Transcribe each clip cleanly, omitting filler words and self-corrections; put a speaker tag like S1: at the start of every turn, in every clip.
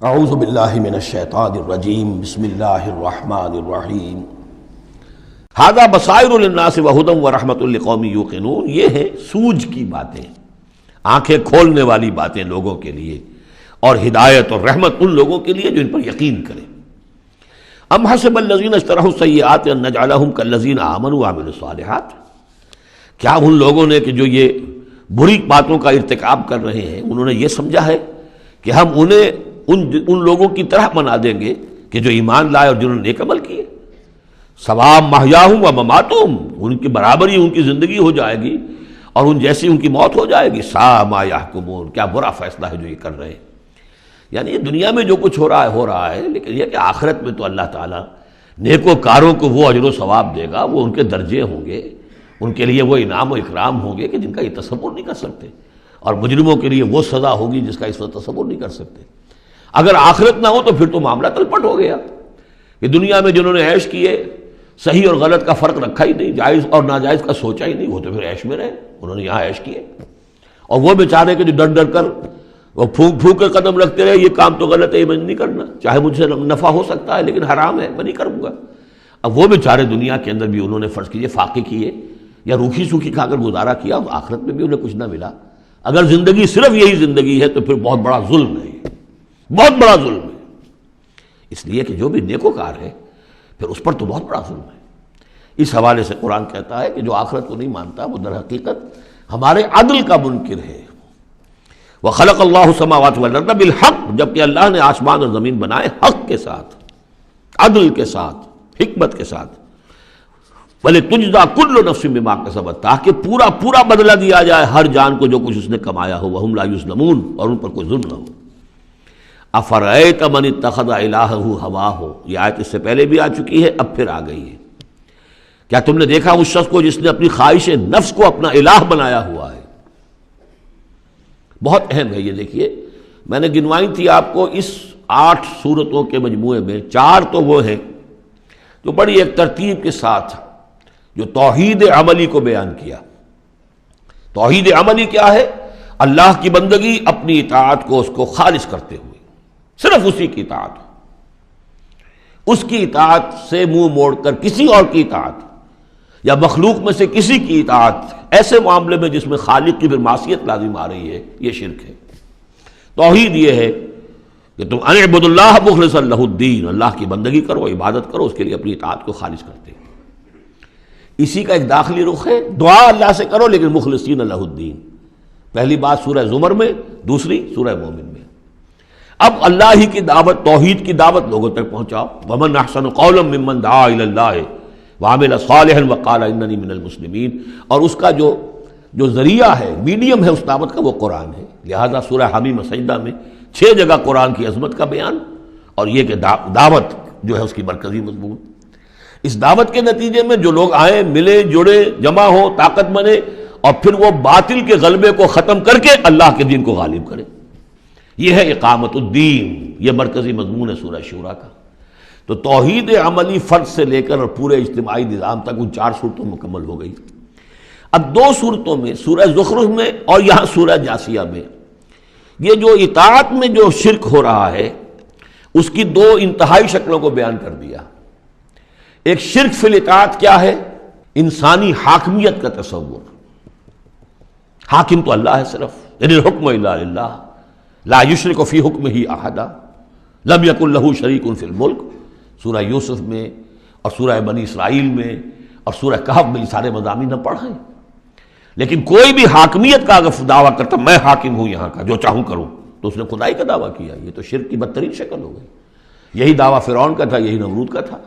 S1: اعوذ باللہ من الشیطان الرجیم بسم اللہ الرحمن الرحیم ھذا بصائر للناس وہدی ورحمۃ لقوم یوقنون۔ یہ ہے سوجھ کی باتیں، آنکھیں کھولنے والی باتیں لوگوں کے لیے، اور ہدایت اور رحمت ان لوگوں کے لیے جو ان پر یقین کریں۔ ام حسب الذین اجترحوا السیئات ان نجعلہم کالذین آمنوا وعملوا الصالحات، کیا ان لوگوں نے کہ جو یہ بری باتوں کا ارتکاب کر رہے ہیں انہوں نے یہ سمجھا ہے کہ ہم انہیں ان لوگوں کی طرح بنا دیں گے کہ جو ایمان لائے اور جنہوں نے نیک عمل کیے؟ سواء محیاہم و مماتہم، ان کی برابری ان کی زندگی ہو جائے گی اور ان جیسی ان کی موت ہو جائے گی۔ ساء ما یحکمون، کیا برا فیصلہ ہے جو یہ کر رہے ہیں۔ یعنی یہ دنیا میں جو کچھ ہو رہا ہے، لیکن یہ کہ آخرت میں تو اللہ تعالیٰ نیکوکاروں کو وہ اجر و ثواب دے گا، وہ ان کے درجے ہوں گے، ان کے لیے وہ انعام و اکرام ہوں گے کہ جن کا یہ تصور نہیں کر سکتے، اور مجرموں کے لیے وہ سزا ہوگی جس کا اس وقت تصور نہیں کر سکتے۔ اگر آخرت نہ ہو تو پھر تو معاملہ تلپٹ ہو گیا کہ دنیا میں جنہوں نے عیش کیے، صحیح اور غلط کا فرق رکھا ہی نہیں، جائز اور ناجائز کا سوچا ہی نہیں، وہ تو پھر عیش میں رہے، انہوں نے یہاں عیش کیے۔ اور وہ بیچارے کہ جو ڈر ڈر کر وہ پھونک پھونک کے قدم رکھتے رہے، یہ کام تو غلط ہے، یہ میں نہیں کرنا، چاہے مجھ سے نفع ہو سکتا ہے لیکن حرام ہے، میں نہیں کروں گا۔ اب وہ بیچارے دنیا کے اندر بھی انہوں نے فرض کیجیے فاقے کیے یا روکھی سوکھی کھا کر گزارا کیا، اور آخرت میں بھی انہیں کچھ نہ ملا۔ اگر زندگی صرف یہی زندگی ہے تو پھر بہت بڑا ظلم ہے، یہ بہت بڑا ظلم ہے۔ اس لیے کہ جو بھی نیکوکار ہے پھر اس پر تو بہت بڑا ظلم ہے۔ اس حوالے سے قرآن کہتا ہے کہ جو آخرت کو نہیں مانتا وہ در حقیقت ہمارے عدل کا منکر ہے۔ وَخَلَقَ اللَّهُ السَّمَاوَاتِ وَالْأَرْضَ بِالْحَقِّ، جبکہ اللہ نے آسمان اور زمین بنائے حق کے ساتھ، عدل کے ساتھ، حکمت کے ساتھ۔ وَلِتُجْزَىٰ كُلُّ نَفْسٍ بِمَا كَسَبَتْ، تاکہ پورا بدلہ دیا جائے ہر جان کو جو کچھ اس نے کمایا ہو، وَهُمْ لَا يُظْلَمُونَ، اور ان پر کوئی ظلم نہ ہو۔ افرأیت من اتخذ الہہ ہواہ، یہ آیت اس سے پہلے بھی آ چکی ہے، اب پھر آ گئی ہے۔ کیا تم نے دیکھا اس شخص کو جس نے اپنی خواہش نفس کو اپنا الہ بنایا ہوا ہے؟ بہت اہم ہے یہ۔ دیکھیے میں نے گنوائی تھی آپ کو اس 8 صورتوں کے مجموعے میں 4 تو وہ ہیں جو بڑی ایک ترتیب کے ساتھ جو توحید عملی کو بیان کیا۔ توحید عملی کیا ہے؟ اللہ کی بندگی، اپنی اطاعت کو اس کو خالص کرتے ہوئے، صرف اسی کی اطاعت، اس کی اطاعت سے منہ موڑ کر کسی اور کی اطاعت یا مخلوق میں سے کسی کی اطاعت ایسے معاملے میں جس میں خالق کی پھر معصیت لازم آ رہی ہے، یہ شرک ہے۔ توحید یہ ہے کہ تم ان اعبدوا اللہ مخلصا لہ الدین، اللہ کی بندگی کرو، عبادت کرو، اس کے لیے اپنی اطاعت کو خالص کرتے ہیں۔ اسی کا ایک داخلی رخ ہے، دعا اللہ سے کرو لیکن مخلصین لہ الدین۔ پہلی بات سورہ زمر میں، دوسری سورہ مومن میں۔ اب اللہ ہی کی دعوت، توحید کی دعوت لوگوں تک پہنچاؤ۔ ومن احسن قولا ممن دعا الی اللہ وعمل صالحا وقال اننی من المسلمین، اور اس کا جو ذریعہ ہے، میڈیم ہے اس دعوت کا، وہ قرآن ہے۔ لہذا سورہ حمیم سجدہ میں 6 جگہ قرآن کی عظمت کا بیان، اور یہ کہ دعوت جو ہے اس کی مرکزی مضمون۔ اس دعوت کے نتیجے میں جو لوگ آئیں، ملے، جڑے، جمع ہو، طاقت بنے، اور پھر وہ باطل کے غلبے کو ختم کر کے اللہ کے دین کو غالب کرے۔ یہ ہے اقامت الدین، یہ مرکزی مضمون ہے سورہ شورى کا۔ تو توحید عملی فرد سے لے کر اور پورے اجتماعی نظام تک ان 4 صورتوں مکمل ہو گئی۔ اب 2 صورتوں میں، سورہ زخرف میں اور یہاں سورہ جاثیہ میں، یہ جو اطاعت میں جو شرک ہو رہا ہے اس کی 2 انتہائی شکلوں کو بیان کر دیا۔ ایک شرک فی الاطاعت کیا ہے؟ انسانی حاکمیت کا تصور، حاکم تو اللہ ہے صرف، ان الحکم الا للہ لا یشرک فی حکمہ احدا لم یکن لہ شریک فی الملک، سورہ یوسف میں اور سورہ بنی اسرائیل میں اور سورہ کہف میں یہ سارے مضامین ہم پڑھیں۔ لیکن کوئی بھی حاکمیت کا اگر دعویٰ کرتا میں حاکم ہوں یہاں کا، جو چاہوں کروں، تو اس نے خدائی کا دعویٰ کیا۔ یہ تو شرک کی بدترین شکل ہو گئی۔ یہی دعویٰ فرعون کا تھا، یہی نمرود کا تھا۔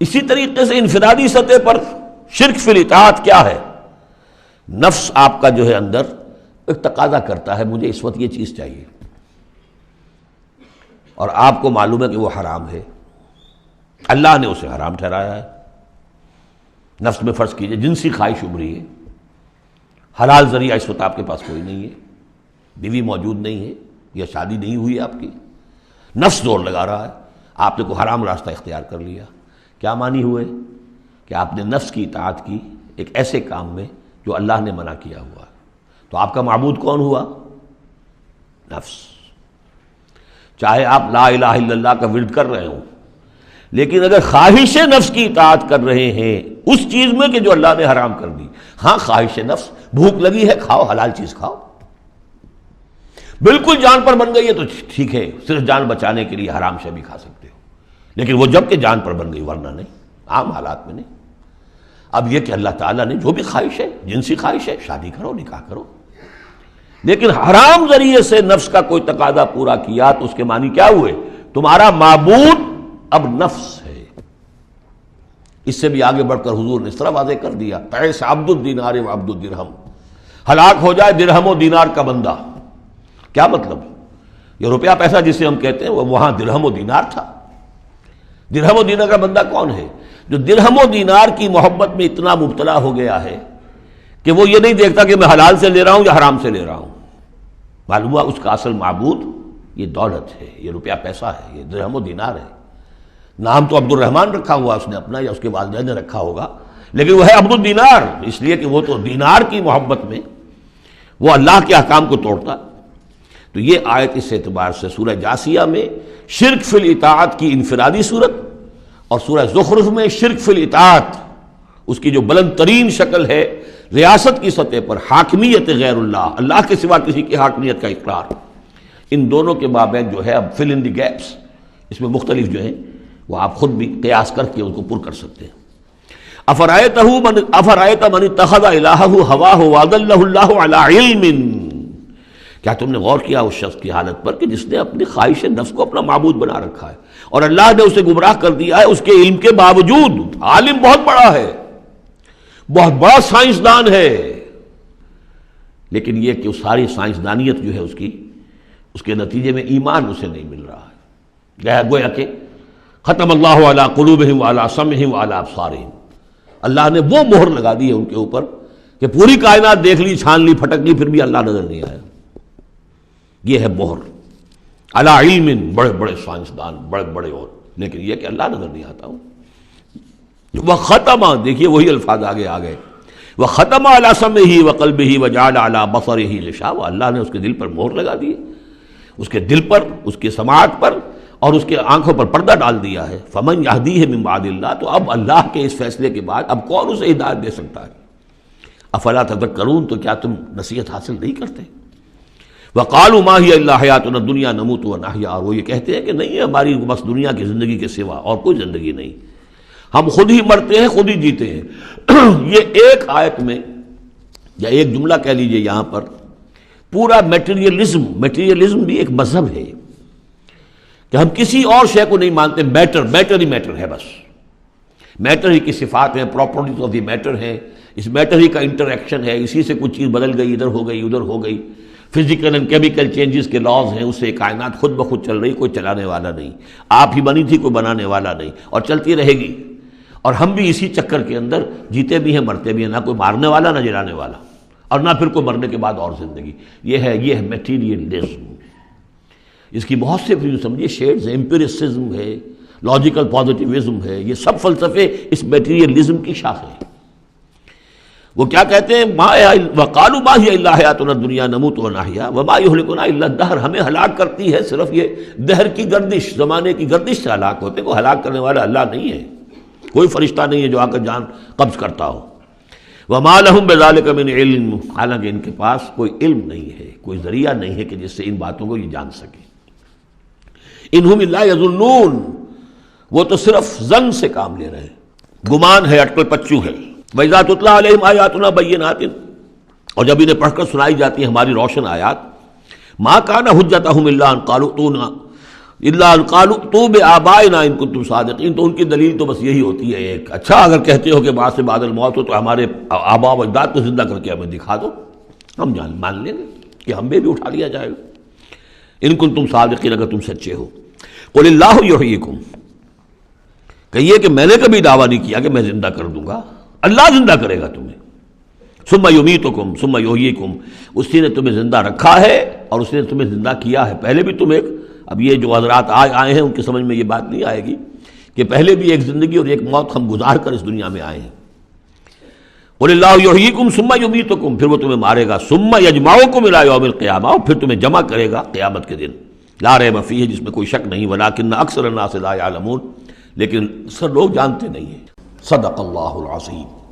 S1: اسی طریقے سے انفرادی سطح پر شرک فی الاطاعت کیا ہے؟ نفس آپ کا جو ہے اندر ایک تقاضا کرتا ہے مجھے اس وقت یہ چیز چاہیے، اور آپ کو معلوم ہے کہ وہ حرام ہے، اللہ نے اسے حرام ٹھہرایا ہے۔ نفس میں فرض کیجئے جنسی خواہش ابھری ہے، حلال ذریعہ اس وقت آپ کے پاس کوئی نہیں ہے، بیوی موجود نہیں ہے یا شادی نہیں ہوئی آپ کی، نفس زور لگا رہا ہے، آپ نے کوئی حرام راستہ اختیار کر لیا۔ کیا معنی ہوئے؟ کہ آپ نے نفس کی اطاعت کی ایک ایسے کام میں جو اللہ نے منع کیا ہوا ہے۔ تو آپ کا معبود کون ہوا؟ نفس۔ چاہے آپ لا الہ الا اللہ کا ورد کر رہے ہوں، لیکن اگر خواہش نفس کی اطاعت کر رہے ہیں اس چیز میں کہ جو اللہ نے حرام کر دی، ہاں خواہش نفس، بھوک لگی ہے کھاؤ، حلال چیز کھاؤ، بالکل جان پر بن گئی ہے تو ٹھیک ہے، صرف جان بچانے کے لیے حرام شے بھی کھا سکتے ہو، لیکن وہ جب کہ جان پر بن گئی، ورنہ نہیں، عام حالات میں نہیں۔ اب یہ کہ اللہ تعالیٰ نے جو بھی خواہش ہے، جنسی خواہش ہے، شادی کرو، نکاح کرو، لیکن حرام ذریعے سے نفس کا کوئی تقاضا پورا کیا تو اس کے معنی کیا ہوئے؟ تمہارا معبود اب نفس ہے۔ اس سے بھی آگے بڑھ کر حضور نے اس طرح واضح کر دیا، تعس عبد الدینار و عبد الدرہم، ہلاک ہو جائے درہم و دینار کا بندہ۔ کیا مطلب؟ یہ روپیہ پیسہ جسے ہم کہتے ہیں وہ وہاں درہم و دینار تھا۔ درہم و دینار کا بندہ کون ہے؟ جو درہم و دینار کی محبت میں اتنا مبتلا ہو گیا ہے کہ وہ یہ نہیں دیکھتا کہ میں حلال سے لے رہا ہوں یا حرام سے لے رہا ہوں۔ معلوم ہوا اس کا اصل معبود یہ دولت ہے، یہ روپیہ پیسہ ہے، یہ درہم و دینار ہے۔ نام تو عبد الرحمن رکھا ہوا اس نے اپنا یا اس کے والدین نے رکھا ہوگا، لیکن وہ ہے عبد الدینار، اس لیے کہ وہ تو دینار کی محبت میں وہ اللہ کے احکام کو توڑتا۔ تو یہ آیت اس اعتبار سے سورہ جاسیہ میں شرک فی الاطاعت کی انفرادی صورت، اور سورہ زخرف میں شرک فی الاطاعت اس کی جو بلند ترین شکل ہے ریاست کی سطح پر حاکمیت غیر اللہ، اللہ کے سوا کسی کی حاکمیت کا اقرار، ان دونوں کے مابین جو ہے اب فل ان دی گیپس اس میں مختلف جو ہیں وہ آپ خود بھی قیاس کر کے ان کو پر کر سکتے ہیں۔ افرأیت من اتخذ الہہ ہواہ واضلہ اللہ علی علم، کیا تم نے غور کیا اس شخص کی حالت پر کہ جس نے اپنی خواہش نفس کو اپنا معبود بنا رکھا ہے اور اللہ نے اسے گمراہ کر دیا ہے اس کے علم کے باوجود؟ عالم بہت بڑا ہے، بہت بڑا سائنسدان ہے، لیکن یہ کہ اس ساری سائنسدانیت جو ہے اس کے نتیجے میں ایمان اسے نہیں مل رہا ہے۔ گویا کہ ختم اللہ علی قلوبہم وعلی سمعہم وعلی ابصارہم، اللہ نے وہ مہر لگا دی ہے ان کے اوپر کہ پوری کائنات دیکھ لی، چھان لی، پھٹک لی، پھر بھی اللہ نظر نہیں آیا۔ یہ ہے مہر علی علم، بڑے بڑے سائنسدان، بڑے بڑے، اور لیکن یہ کہ اللہ نظر نہیں آتا ہوں۔ وختم، دیکھیے وہی الفاظ آگے آ گئے، وختم علی سمعہ وقلبہ وجعل علی بصرہ غشاوہ، اللہ نے اس کے دل پر مہر لگا دی، اس کے دل پر، اس کی سماعت پر اور اس کے آنکھوں پر پردہ ڈال دیا ہے۔ فمن یہدیہ من بعد اللہ، تو اب اللہ کے اس فیصلے کے بعد اب کون اسے ہدایت دے سکتا ہے؟ افلا تذکرون، تو کیا تم نصیحت حاصل نہیں کرتے؟ وقالوا ما هي الا حیاتنا الدنیا نموت ونحیا، اور وہ یہ کہتے ہیں کہ نہیں ہے ہماری بس دنیا کی زندگی کے سوا اور کوئی زندگی نہیں، ہم خود ہی مرتے ہیں خود ہی جیتے ہیں۔ یہ ایک آیت میں یا ایک جملہ کہہ لیجئے یہاں پر پورا میٹیریلزم بھی ایک مذہب ہے کہ ہم کسی اور شے کو نہیں مانتے، میٹر ہی میٹر ہے، بس میٹر ہی کی صفات ہیں، پراپرٹیز آف دی میٹر ہیں، اس میٹر ہی کا انٹریکشن ہے، اسی سے کچھ چیز بدل گئی، ادھر ہو گئی ادھر ہو گئی، فزیکل اینڈ کیمیکل چینجز کے لاز ہیں، اس سے کائنات خود بخود چل رہی، کوئی چلانے والا نہیں، آپ ہی بنی تھی کوئی بنانے والا نہیں، اور چلتی رہے گی، اور ہم بھی اسی چکر کے اندر جیتے بھی ہیں مرتے بھی ہیں، نہ کوئی مارنے والا نہ جلانے والا، اور نہ پھر کوئی مرنے کے بعد اور زندگی۔ یہ ہے میٹیریلزم، اس کی بہت سے سمجھیے شیڈز، ایمپیریسزم ہے، لاجیکل پازیٹیوزم ہے، یہ سب فلسفے اس میٹیریلزم کی شاخیں ہیں۔ وہ کیا کہتے ہیں؟ وقالوا ما هي الا حیاتنا الدنیا نموت ونحیا وما یہلکنا الا الدہر، ہمیں ہلاک کرتی ہے صرف یہ دہر کی گردش، زمانے کی گردش سے ہلاک ہوتے ہیں، کوئی ہلاک کرنے والا اللہ نہیں ہے، کوئی فرشتہ نہیں ہے جو آ کر جان قبض کرتا ہو۔ وما لهم بذلک من علم، حالانکہ ان کے پاس کوئی علم نہیں ہے، کوئی ذریعہ نہیں ہے کہ جس سے ان باتوں کو یہ جان سکے۔ انہم الا یظنون، وہ تو صرف ظن سے کام لے رہے ہیں، گمان ہے، اٹکل پچو ہے۔ وَإِذَا تُتْلَىٰ عَلَيْهِمْ آيَاتُنَا بَيِّنَاتٍ، اور جب انہیں پڑھ کر سنائی جاتی ہیں ہماری روشن آیات، مَا كَانَ حُجَّتُهُمْ إِلَّا أَن قَالُوا ائْتُوا بِآبَائِنَا إِن كُنتُمْ صَادِقِينَ، تو ان کی دلیل تو بس یہی ہوتی ہے ایک، اچھا اگر کہتے ہو کہ بعد سے بعد الموت ہو تو ہمارے آباء و اجداد کو زندہ کر کے ہمیں دکھا دو، ہم مان لیں گے کہ ہم بھی اٹھا لیا جائے گا، ان کنتم صادقین، اگر تم سچے ہو۔ قُلِ اللَّهُ يُحْيِيكُمْ، کہیے کہ میں نے کبھی دعویٰ نہیں کیا کہ میں زندہ کر دوں گا، اللہ زندہ کرے گا تمہیں۔ ثم یمیتکم ثم یحییکم، اسی نے تمہیں زندہ رکھا ہے اور اس نے تمہیں زندہ کیا ہے۔ پہلے بھی تم ایک، اب یہ جو حضرات آئے ہیں ان کی سمجھ میں یہ بات نہیں آئے گی کہ پہلے بھی ایک زندگی اور ایک موت ہم گزار کر اس دنیا میں آئے ہیں۔ قل اللہ یحییکم ثم یمیتکم، پھر وہ تمہیں مارے گا، ثم یجمعکم الی یوم القیامہ، اور پھر تمہیں جمع کرے گا قیامت کے دن۔ لا ریب فیہ ہے، جس میں کوئی شک نہیں، ولکن اکثر الناس لا یعلمون، لیکن اکثر لوگ جانتے نہیں ہیں۔ صدق اللہ العظیم۔